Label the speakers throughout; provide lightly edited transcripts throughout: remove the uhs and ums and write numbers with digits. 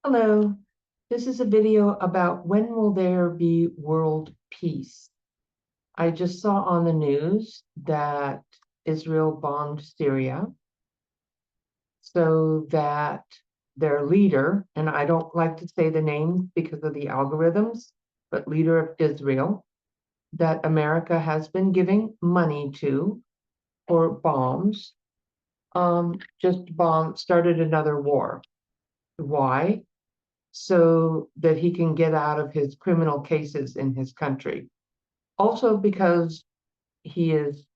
Speaker 1: Hello, this is a video about when will there be world peace. I just saw on the news that Israel bombed Syria so that their leader, and I don't like to say the names because of the algorithms, but leader of Israel, that America has been giving money to for bombs, started another war. Why? So that he can get out of his criminal cases in his country. Also because he is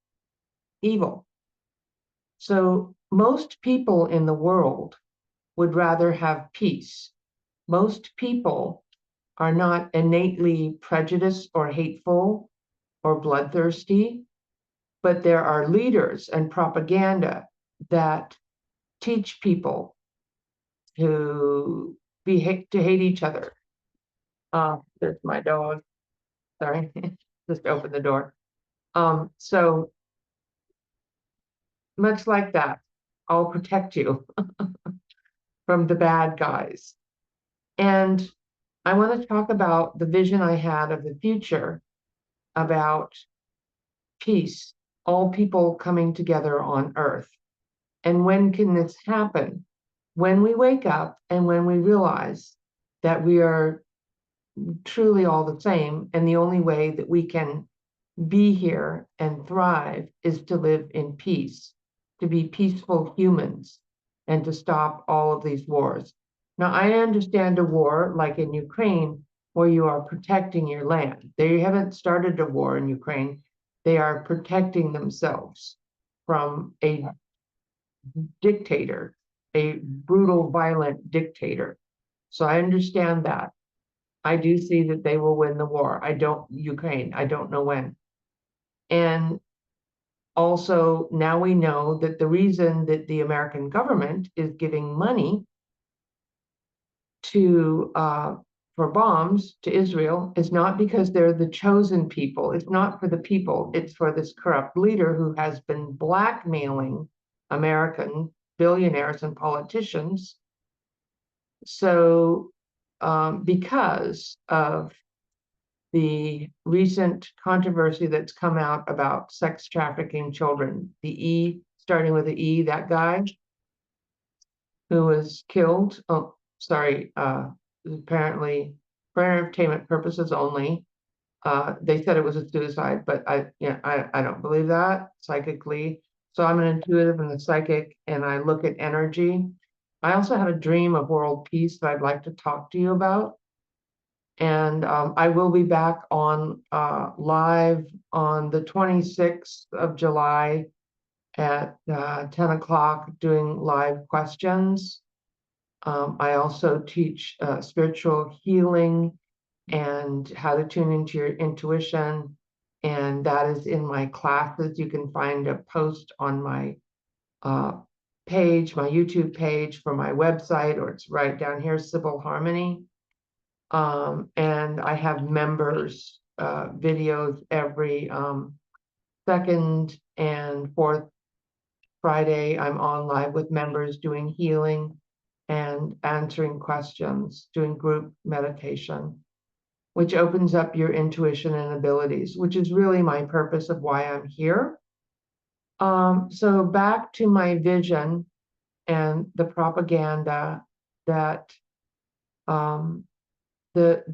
Speaker 1: evil. So most people in the world would rather have peace. Most people are not innately prejudiced or hateful or bloodthirsty, but there are leaders and propaganda that teach people to to hate each other. There's my dog. Sorry, just open the door. So much like that, I'll protect you from the bad guys. And I want to talk about the vision I had of the future about peace, all people coming together on earth. And when can this happen? When we wake up and when we realize that we are truly all the same, and the only way that we can be here and thrive is to live in peace, to be peaceful humans, and to stop all of these wars. Now, I understand a war like in Ukraine where you are protecting your land. They haven't started a war in Ukraine. They are protecting themselves from a dictator, a brutal, violent dictator. So I understand that. I do see that they will win the war. Ukraine, I don't know when. And also, now we know that the reason that the American government is giving money to for bombs to Israel is not because they're the chosen people. It's not for the people. It's for this corrupt leader who has been blackmailing American billionaires and politicians. So, because of the recent controversy that's come out about sex trafficking children, starting with the that guy who was killed. Oh, sorry, apparently for entertainment purposes only. They said it was a suicide, but I don't believe that psychically. So I'm an intuitive and a psychic, and I look at energy. I also had a dream of world peace that I'd like to talk to you about. And I will be back on live on the 26th of July at 10 o'clock doing live questions. I also teach spiritual healing and how to tune into your intuition. And that is in my classes. You can find a post on my page, my YouTube page for my website, or it's right down here, Sibyl Harmony. And I have members videos every second and fourth Friday. I'm on live with members doing healing and answering questions, doing group meditation, which opens up your intuition and abilities, which is really my purpose of why I'm here. So back to my vision and the propaganda that the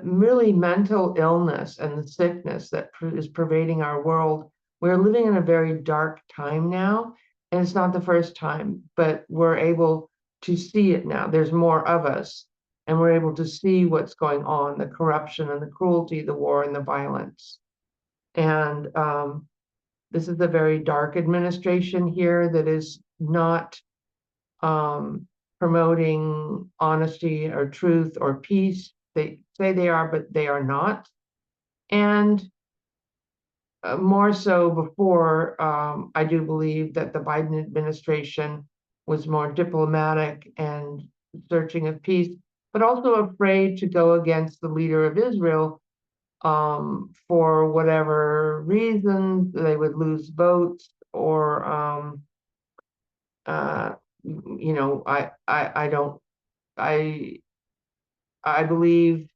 Speaker 1: really mental illness and the sickness that is pervading our world. We're living in a very dark time now, and it's not the first time, but we're able to see it now. There's more of us, and we're able to see what's going on, the corruption and the cruelty, the war and the violence. And this is a very dark administration here that is not promoting honesty or truth or peace. They say they are, but they are not. And more so before, I do believe that the Biden administration was more diplomatic and searching of peace, but also afraid to go against the leader of Israel for whatever reasons. They would lose votes or, I don't I believe,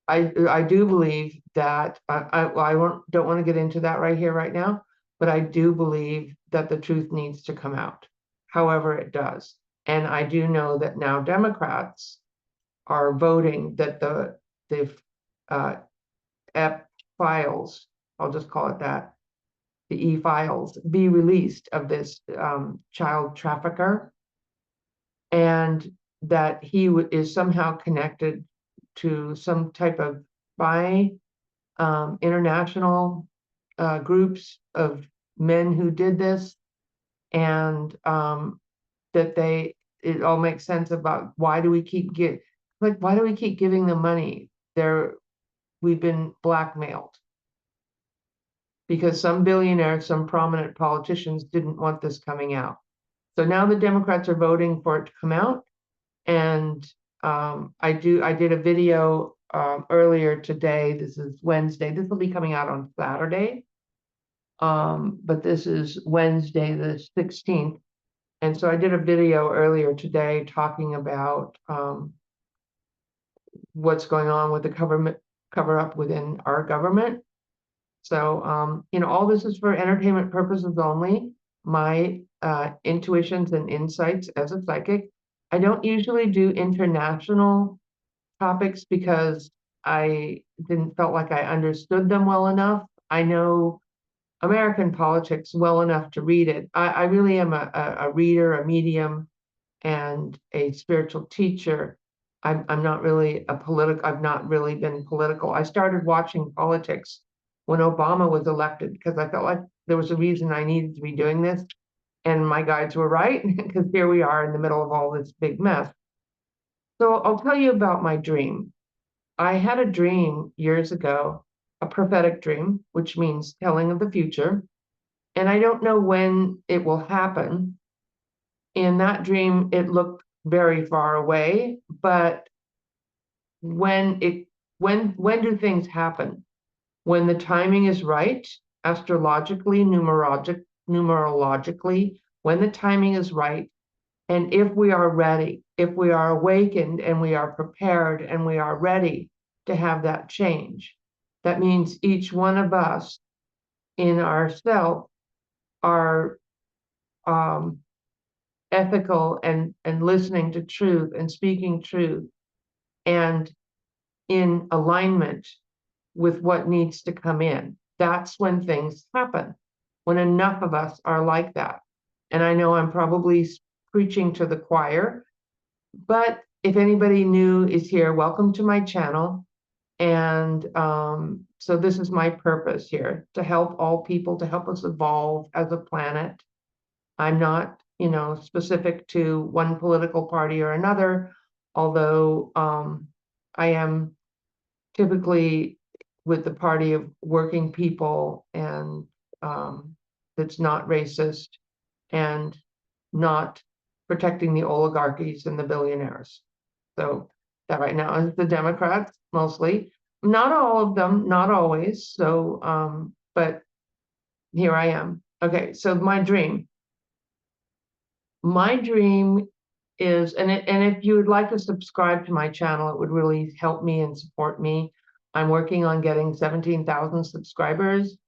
Speaker 1: I do believe that don't want to get into that right here, right now, but I do believe that the truth needs to come out, however it does. And I do know that now Democrats are voting that the uh, EP files, I'll just call it that, the e-files, be released of this child trafficker, and that he is somehow connected to some type of spy international groups of men who did this, and that it all makes sense about why do we keep giving them money? We've been blackmailed because some billionaires, some prominent politicians didn't want this coming out. So now the Democrats are voting for it to come out. And I did a video earlier today. This is Wednesday. This will be coming out on Saturday. But this is Wednesday, the 16th. And so I did a video earlier today talking about what's going on with the cover up within our government. So, all this is for entertainment purposes only. My intuitions and insights as a psychic. I don't usually do international topics because I didn't felt like I understood them well enough. I know American politics well enough to read it. I really am a reader, a medium, and a spiritual teacher. I'm not really I've not really been political. I started watching politics when Obama was elected because I felt like there was a reason I needed to be doing this. And my guides were right, because here we are in the middle of all this big mess. So I'll tell you about my dream. I had a dream years ago, a prophetic dream, which means telling of the future. And I don't know when it will happen. In that dream, it looked very far away, but when do things happen? When the timing is right, astrologically, numerologically, when the timing is right, and if we are ready, if we are awakened and we are prepared and we are ready to have that change. That means each one of us in ourself are ethical and listening to truth and speaking truth and in alignment with what needs to come in. That's when things happen, when enough of us are like that. And I know I'm probably preaching to the choir, but if anybody new is here, welcome to my channel. And so this is my purpose here, to help all people, to help us evolve as a planet. I'm not, specific to one political party or another, although I am typically with the party of working people, and that's not racist and not protecting the oligarchies and the billionaires. So that right now is the Democrats mostly, not all of them, not always. So, but here I am. Okay, so my dream is, and if you would like to subscribe to my channel, it would really help me and support me. I'm working on getting 17,000 subscribers.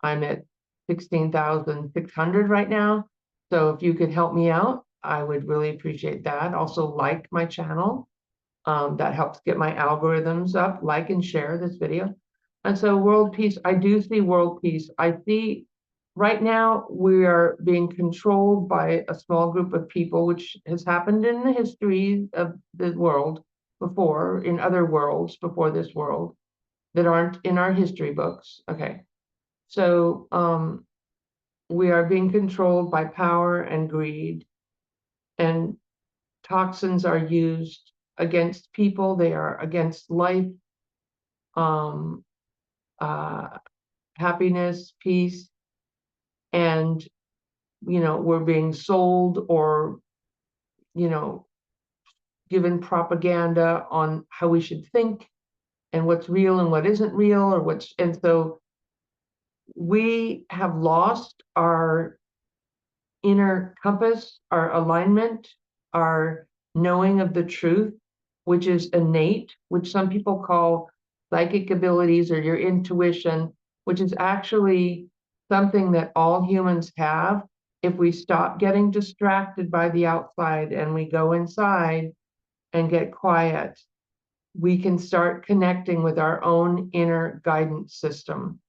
Speaker 1: I'm at 16,600 right now. So if you could help me out, I would really appreciate that. Also, like my channel. That helps get my algorithms up. Like and share this video. And so world peace, I do see world peace. I see right now we are being controlled by a small group of people, which has happened in the history of the world before, in other worlds before this world, that aren't in our history books. Okay. So we are being controlled by power and greed, and toxins are used against people. They are against life, um, happiness, peace, and we're being sold or given propaganda on how we should think and what's real and what isn't real, and so we have lost our inner compass, our alignment, our knowing of the truth, which is innate, which some people call psychic abilities or your intuition, which is actually something that all humans have. If we stop getting distracted by the outside and we go inside and get quiet, we can start connecting with our own inner guidance system,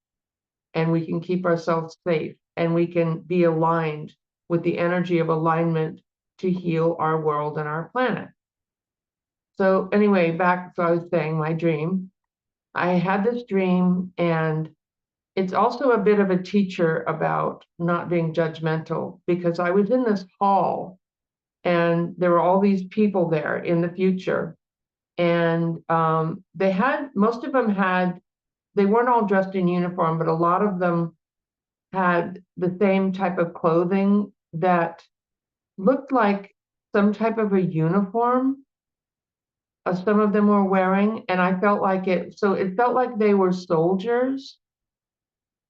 Speaker 1: and we can keep ourselves safe, and we can be aligned with the energy of alignment to heal our world and our planet. So anyway, back to what I was saying, my dream. I had this dream, and it's also a bit of a teacher about not being judgmental, because I was in this hall and there were all these people there in the future. And most of them had, they weren't all dressed in uniform, but a lot of them had the same type of clothing that looked like some type of a uniform. Some of them were wearing, and I felt like it felt like they were soldiers,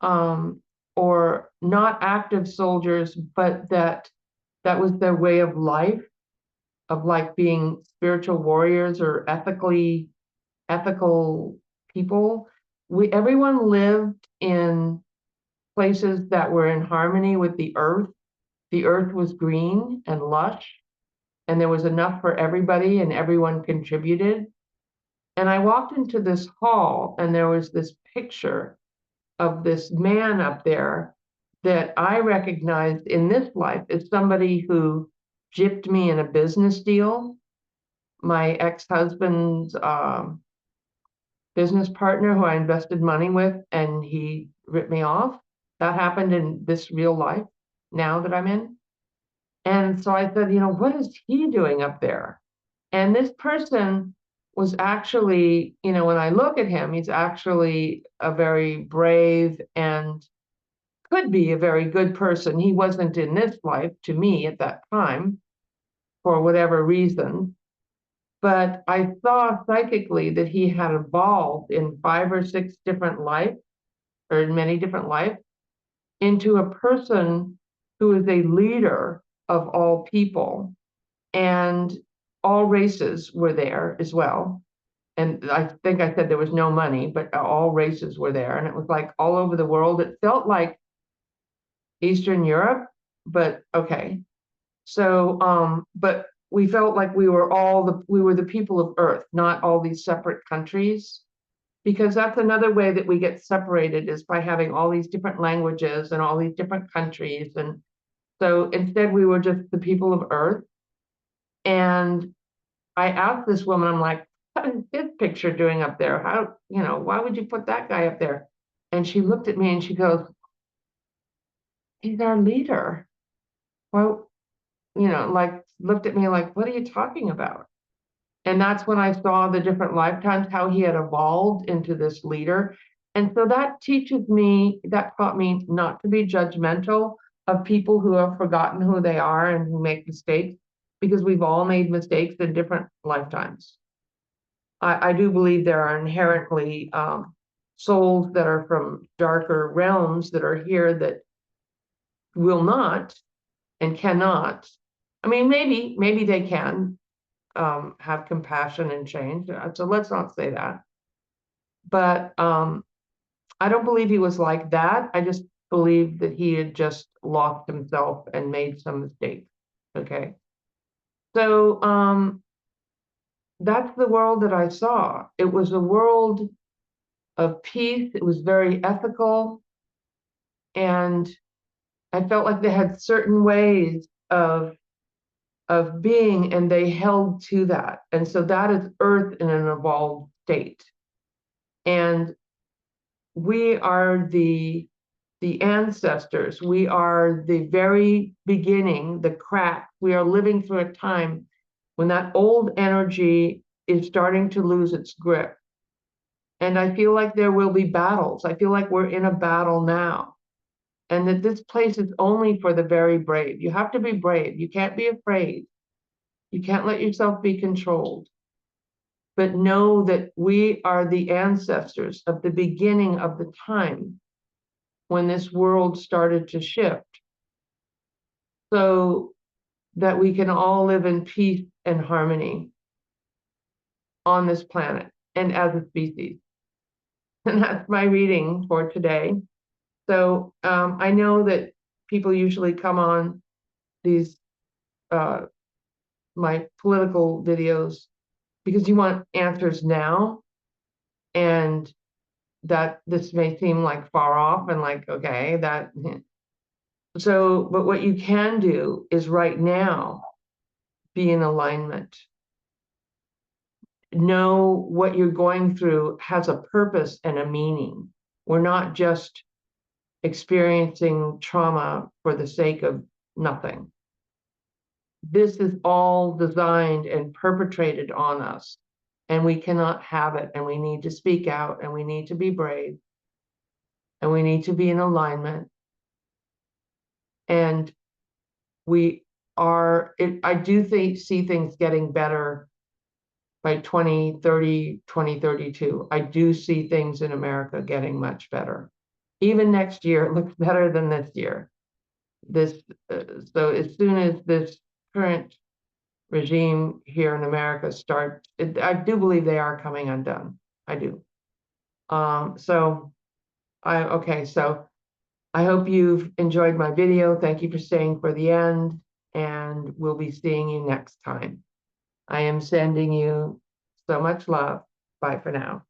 Speaker 1: um, or not active soldiers, but that was their way of life, of like being spiritual warriors or ethical people. Everyone lived in places that were in harmony with the earth. The earth was green and lush, and there was enough for everybody, and everyone contributed. And I walked into this hall, and there was this picture of this man up there that I recognized in this life as somebody who gypped me in a business deal. My ex-husband's business partner, who I invested money with, and he ripped me off. That happened in this real life now that I'm in. And so I said, what is he doing up there? And this person was actually, when I look at him, he's actually a very brave and could be a very good person. He wasn't in this life to me at that time for whatever reason, but I saw psychically that he had evolved in 5 or 6 different lives, or in many different lives, into a person who is a leader of all people, and all races were there as well. And I think I said there was no money, but all races were there, and it was like all over the world. It felt like Eastern Europe, but okay. So, but we felt like we were the people of Earth, not all these separate countries, because that's another way that we get separated, is by having all these different languages and all these different countries. And so instead we were just the people of Earth. And I asked this woman, I'm like, what is this picture doing up there? Why would you put that guy up there? And she looked at me and she goes, he's our leader. Well, like looked at me like, what are you talking about? And that's when I saw the different lifetimes, how he had evolved into this leader. And so that taught me not to be judgmental of people who have forgotten who they are and who make mistakes, because we've all made mistakes in different lifetimes. I do believe there are inherently souls that are from darker realms that are here that will not and cannot. I mean, maybe they can have compassion and change. So let's not say that. But I don't believe he was like that. I just believe that he had just lost himself and made some mistakes. Okay. So that's the world that I saw. It was a world of peace. It was very ethical. And I felt like they had certain ways of being, and they held to that. And so that is Earth in an evolved state. And we are the ancestors. We are the very beginning, the crack. We are living through a time when that old energy is starting to lose its grip. And I feel like there will be battles. I feel like we're in a battle now. And that this place is only for the very brave. You have to be brave. You can't be afraid. You can't let yourself be controlled. But know that we are the ancestors of the beginning of the time when this world started to shift. So that we can all live in peace and harmony on this planet and as a species. And that's my reading for today. So I know that people usually come on these my political videos because you want answers now, and that this may seem like far off and like, okay, that. So, but what you can do is right now be in alignment. Know what you're going through has a purpose and a meaning. We're not just experiencing trauma for the sake of nothing. This is all designed and perpetrated on us, and we cannot have it, and we need to speak out, and we need to be brave, and we need to be in alignment. And I do see things getting better by 2030, 2032. I do see things in America getting much better. Even next year, it looks better than this year. So as soon as this current regime here in America starts, I do believe they are coming undone. I do. So I hope you've enjoyed my video. Thank you for staying for the end, and we'll be seeing you next time. I am sending you so much love. Bye for now.